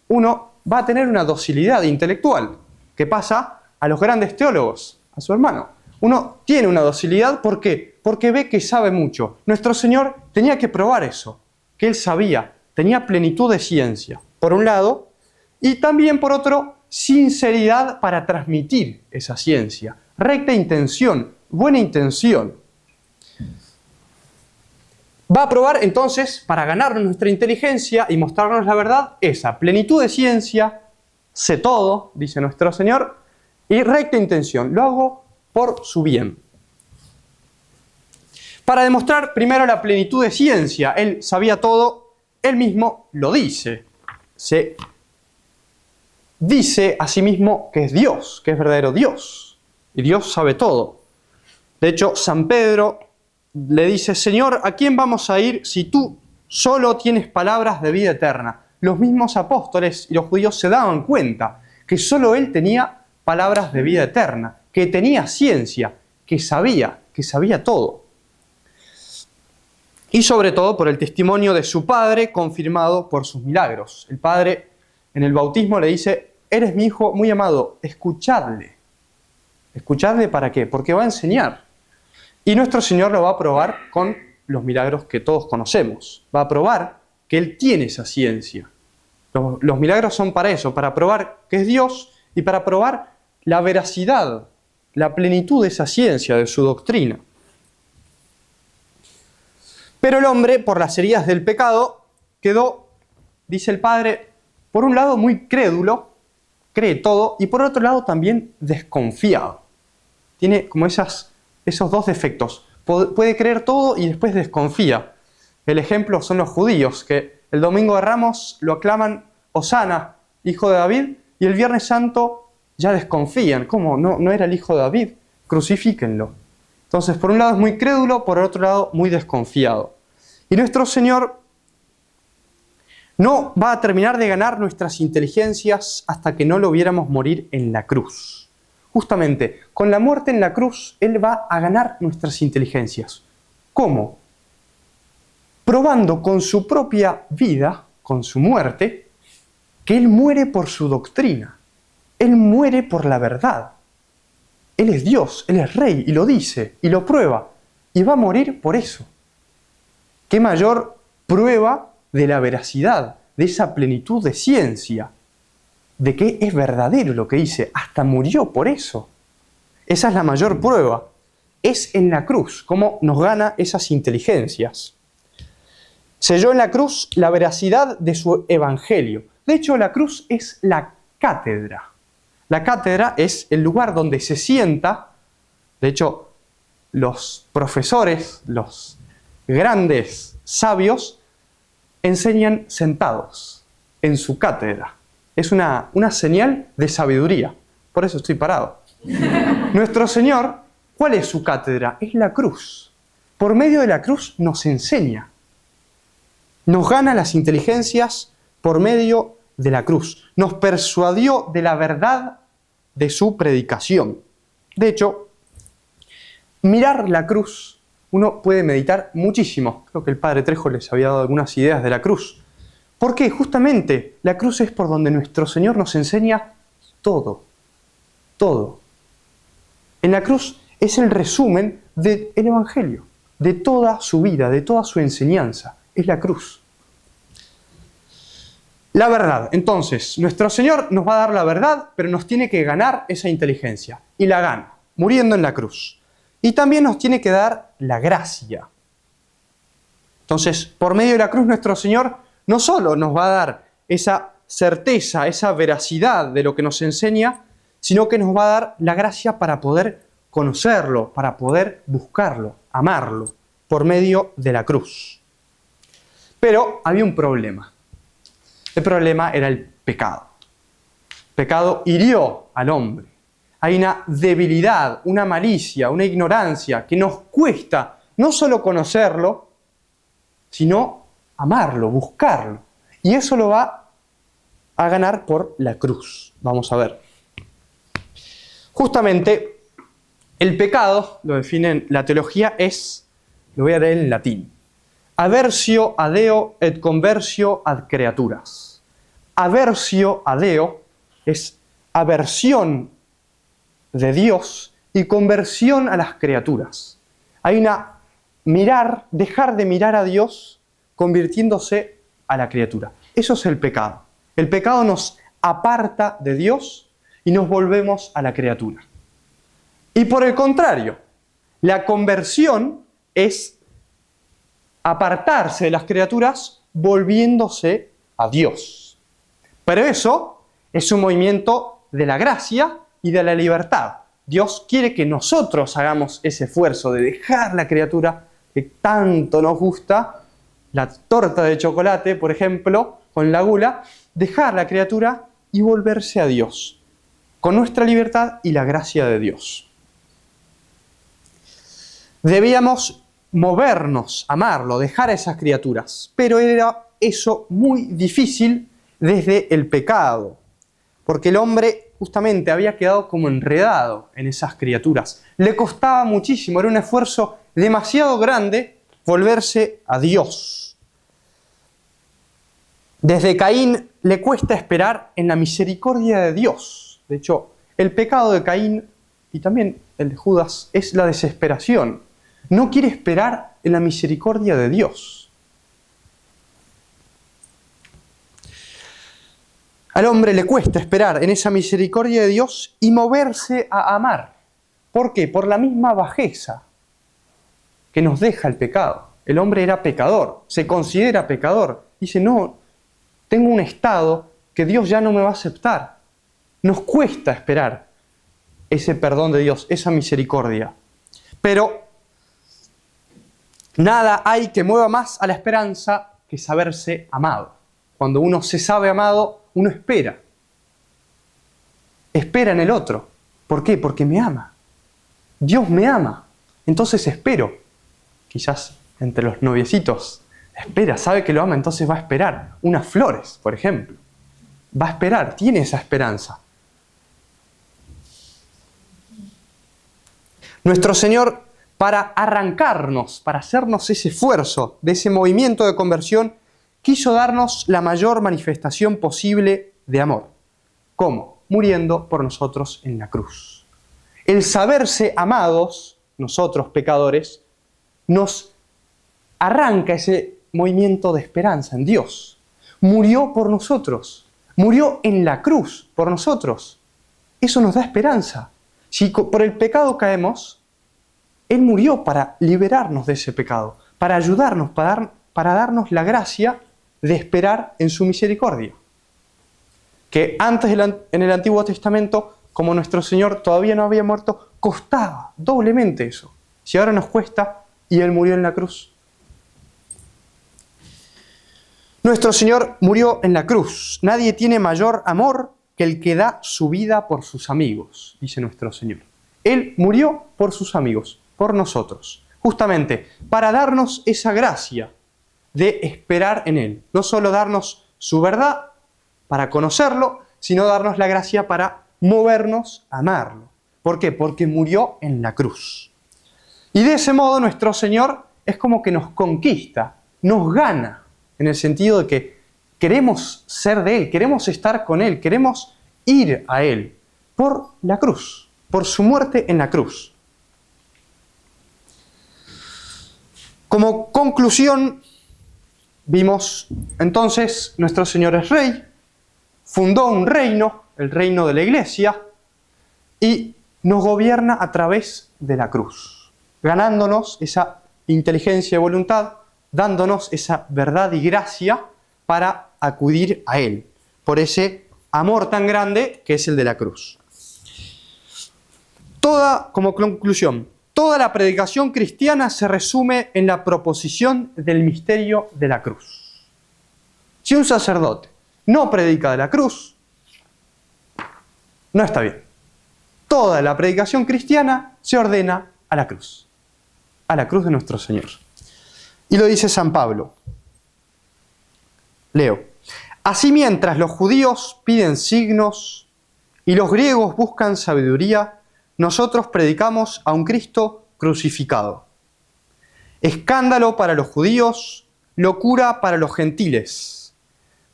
uno va a tener una docilidad intelectual. ¿Qué pasa a los grandes teólogos? A su hermano. Uno tiene una docilidad, ¿por qué? Porque ve que sabe mucho. Nuestro Señor tenía que probar eso, que Él sabía, tenía plenitud de ciencia, por un lado, y también por otro, sinceridad para transmitir esa ciencia, recta intención, buena intención. Va a probar entonces, para ganarnos nuestra inteligencia y mostrarnos la verdad, esa plenitud de ciencia, sé todo, dice nuestro Señor, y recta intención, lo hago por su bien. Para demostrar primero la plenitud de ciencia, Él sabía todo, Él mismo lo dice. Se dice a sí mismo que es Dios, que es verdadero Dios, y Dios sabe todo. De hecho, San Pedro le dice: Señor, ¿a quién vamos a ir si tú solo tienes palabras de vida eterna? Los mismos apóstoles y los judíos se daban cuenta que solo Él tenía palabras de vida eterna, que tenía ciencia, que sabía todo. Y sobre todo por el testimonio de su Padre confirmado por sus milagros. El Padre en el bautismo le dice: eres mi Hijo muy amado, escuchadle. ¿Escuchadle para qué? Porque va a enseñar. Y nuestro Señor lo va a probar con los milagros que todos conocemos. Va a probar que Él tiene esa ciencia. Los milagros son para eso, para probar que es Dios y para probar la veracidad, la plenitud de esa ciencia, de su doctrina. Pero el hombre, por las heridas del pecado, quedó, dice el Padre, por un lado muy crédulo, cree todo, y por otro lado también desconfiado. Tiene como esos dos defectos. Puede creer todo y después desconfía. El ejemplo son los judíos, que el domingo de Ramos lo aclaman Hosana, hijo de David, y el Viernes Santo ya desconfían. ¿Cómo? No era el hijo de David. Crucifíquenlo. Entonces, por un lado es muy crédulo, por otro lado muy desconfiado. Y nuestro Señor no va a terminar de ganar nuestras inteligencias hasta que no lo viéramos morir en la cruz. Justamente, con la muerte en la cruz, Él va a ganar nuestras inteligencias. ¿Cómo? Probando con su propia vida, con su muerte, que Él muere por su doctrina. Él muere por la verdad. Él es Dios, Él es Rey, y lo dice, y lo prueba, y va a morir por eso. ¿Qué mayor prueba de la veracidad, de esa plenitud de ciencia, de que es verdadero lo que dice? Hasta murió por eso. Esa es la mayor prueba. Es en la cruz cómo nos gana esas inteligencias. Selló en la cruz la veracidad de su evangelio. De hecho, la cruz es la cátedra. La cátedra es el lugar donde se sienta. De hecho, los profesores, los grandes sabios, enseñan sentados en su cátedra. Es una señal de sabiduría. Por eso estoy parado. Nuestro Señor, ¿cuál es su cátedra? Es la cruz. Por medio de la cruz nos enseña. Nos gana las inteligencias por medio de la cruz. Nos persuadió de la verdad de su predicación. De hecho, mirar la cruz uno puede meditar muchísimo. Creo que el Padre Trejo les había dado algunas ideas de la cruz. ¿Por qué? Justamente la cruz es por donde nuestro Señor nos enseña todo. Todo. En la cruz es el resumen del Evangelio, de toda su vida, de toda su enseñanza. Es la cruz. La verdad. Entonces, nuestro Señor nos va a dar la verdad, pero nos tiene que ganar esa inteligencia. Y la gana, muriendo en la cruz. Y también nos tiene que dar la gracia. Entonces, por medio de la cruz, nuestro Señor no solo nos va a dar esa certeza, esa veracidad de lo que nos enseña, sino que nos va a dar la gracia para poder conocerlo, para poder buscarlo, amarlo, por medio de la cruz. Pero había un problema. El problema era el pecado. El pecado hirió al hombre. Hay una debilidad, una malicia, una ignorancia que nos cuesta no solo conocerlo, sino amarlo, buscarlo. Y eso lo va a ganar por la cruz. Vamos a ver. Justamente, el pecado, lo define la teología, lo voy a leer en latín. Aversio a Deo et conversio ad creaturas. Aversio a Deo es aversión de Dios y conversión a las criaturas. Hay una dejar de mirar a Dios convirtiéndose a la criatura. Eso es el pecado. El pecado nos aparta de Dios y nos volvemos a la criatura. Y por el contrario, la conversión es apartarse de las criaturas volviéndose a Dios. Pero eso es un movimiento de la gracia y de la libertad. Dios quiere que nosotros hagamos ese esfuerzo de dejar la criatura que tanto nos gusta, la torta de chocolate, por ejemplo, con la gula, dejar la criatura y volverse a Dios, con nuestra libertad y la gracia de Dios. Debíamos movernos, amarlo, dejar a esas criaturas, pero era eso muy difícil desde el pecado, porque el hombre justamente había quedado como enredado en esas criaturas. Le costaba muchísimo, era un esfuerzo demasiado grande volverse a Dios. Desde Caín le cuesta esperar en la misericordia de Dios. De hecho, el pecado de Caín y también el de Judas es la desesperación. No quiere esperar en la misericordia de Dios. Al hombre le cuesta esperar en esa misericordia de Dios y moverse a amar. ¿Por qué? Por la misma bajeza que nos deja el pecado. El hombre era pecador, se considera pecador. Dice, no, tengo un estado que Dios ya no me va a aceptar. Nos cuesta esperar ese perdón de Dios, esa misericordia. Pero nada hay que mueva más a la esperanza que saberse amado. Cuando uno se sabe amado, uno espera. Espera en el otro. ¿Por qué? Porque me ama. Dios me ama. Entonces espero. Quizás entre los noviecitos. Espera, sabe que lo ama, entonces va a esperar. Unas flores, por ejemplo. Va a esperar, tiene esa esperanza. Nuestro Señor, para arrancarnos, para hacernos ese esfuerzo de ese movimiento de conversión, quiso darnos la mayor manifestación posible de amor. ¿Cómo? Muriendo por nosotros en la cruz. El saberse amados, nosotros pecadores, nos arranca ese movimiento de esperanza en Dios. Murió por nosotros. Murió en la cruz por nosotros. Eso nos da esperanza. Si por el pecado caemos, Él murió para liberarnos de ese pecado, para ayudarnos, para darnos la gracia de esperar en su misericordia. Que antes en el Antiguo Testamento, como nuestro Señor todavía no había muerto, costaba doblemente eso. Si ahora nos cuesta y Él murió en la cruz. Nuestro Señor murió en la cruz. Nadie tiene mayor amor que el que da su vida por sus amigos, dice nuestro Señor. Él murió por sus amigos, por nosotros, justamente para darnos esa gracia de esperar en Él. No solo darnos su verdad para conocerlo, sino darnos la gracia para movernos a amarlo. ¿Por qué? Porque murió en la cruz. Y de ese modo nuestro Señor es como que nos conquista, nos gana, en el sentido de que queremos ser de Él, queremos estar con Él, queremos ir a Él por la cruz, por su muerte en la cruz. Como conclusión, vimos entonces, nuestro Señor es Rey, fundó un reino, el reino de la Iglesia, y nos gobierna a través de la cruz, ganándonos esa inteligencia y voluntad, dándonos esa verdad y gracia para acudir a Él, por ese amor tan grande que es el de la cruz. Como conclusión, toda la predicación cristiana se resume en la proposición del misterio de la cruz. Si un sacerdote no predica de la cruz, no está bien. Toda la predicación cristiana se ordena a la cruz de nuestro Señor. Y lo dice San Pablo. Leo. Así mientras los judíos piden signos y los griegos buscan sabiduría, nosotros predicamos a un Cristo crucificado. Escándalo para los judíos, locura para los gentiles.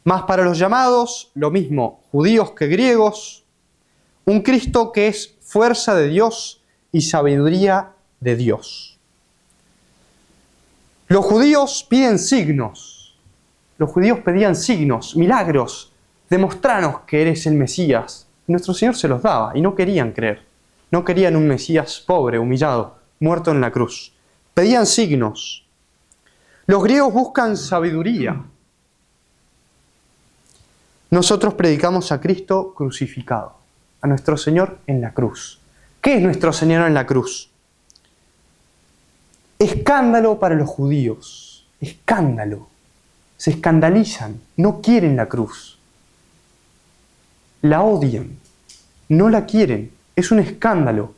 Mas para los llamados, lo mismo judíos que griegos, un Cristo que es fuerza de Dios y sabiduría de Dios. Los judíos piden signos. Los judíos pedían signos, milagros. Demostranos que eres el Mesías. Y nuestro Señor se los daba y no querían creer. No querían un Mesías pobre, humillado, muerto en la cruz. Pedían signos. Los griegos buscan sabiduría. Nosotros predicamos a Cristo crucificado, a nuestro Señor en la cruz. ¿Qué es nuestro Señor en la cruz? Escándalo para los judíos. Escándalo. Se escandalizan, no quieren la cruz. La odian, no la quieren. Es un escándalo.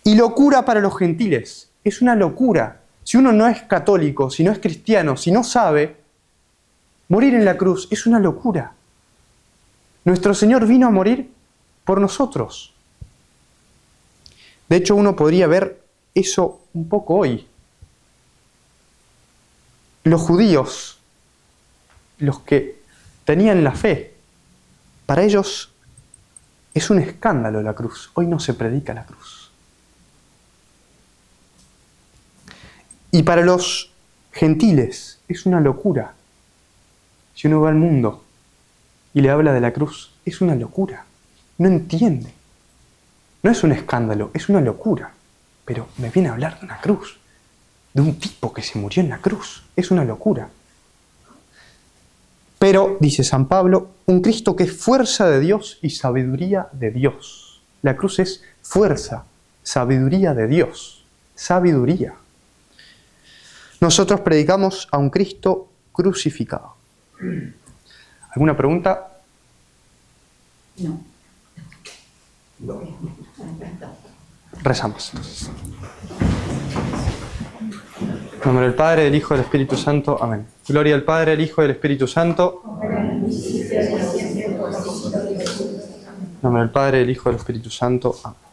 Y locura para los gentiles. Es una locura. Si uno no es católico, si no es cristiano, si no sabe, morir en la cruz es una locura. Nuestro Señor vino a morir por nosotros. De hecho, uno podría ver eso un poco hoy. Los judíos, los que tenían la fe, para ellos es un escándalo la cruz. Hoy no se predica la cruz. Y para los gentiles es una locura. Si uno va al mundo y le habla de la cruz, es una locura. No entiende. No es un escándalo, es una locura. Pero me viene a hablar de una cruz, de un tipo que se murió en la cruz. Es una locura. Pero, dice San Pablo, un Cristo que es fuerza de Dios y sabiduría de Dios. La cruz es fuerza, sabiduría de Dios. Sabiduría. Nosotros predicamos a un Cristo crucificado. ¿Alguna pregunta? No. Rezamos. En nombre del Padre, del Hijo y del Espíritu Santo. Amén. Gloria al Padre, al Hijo y al Espíritu Santo. En nombre del Padre, del Hijo y del Espíritu Santo. Amén.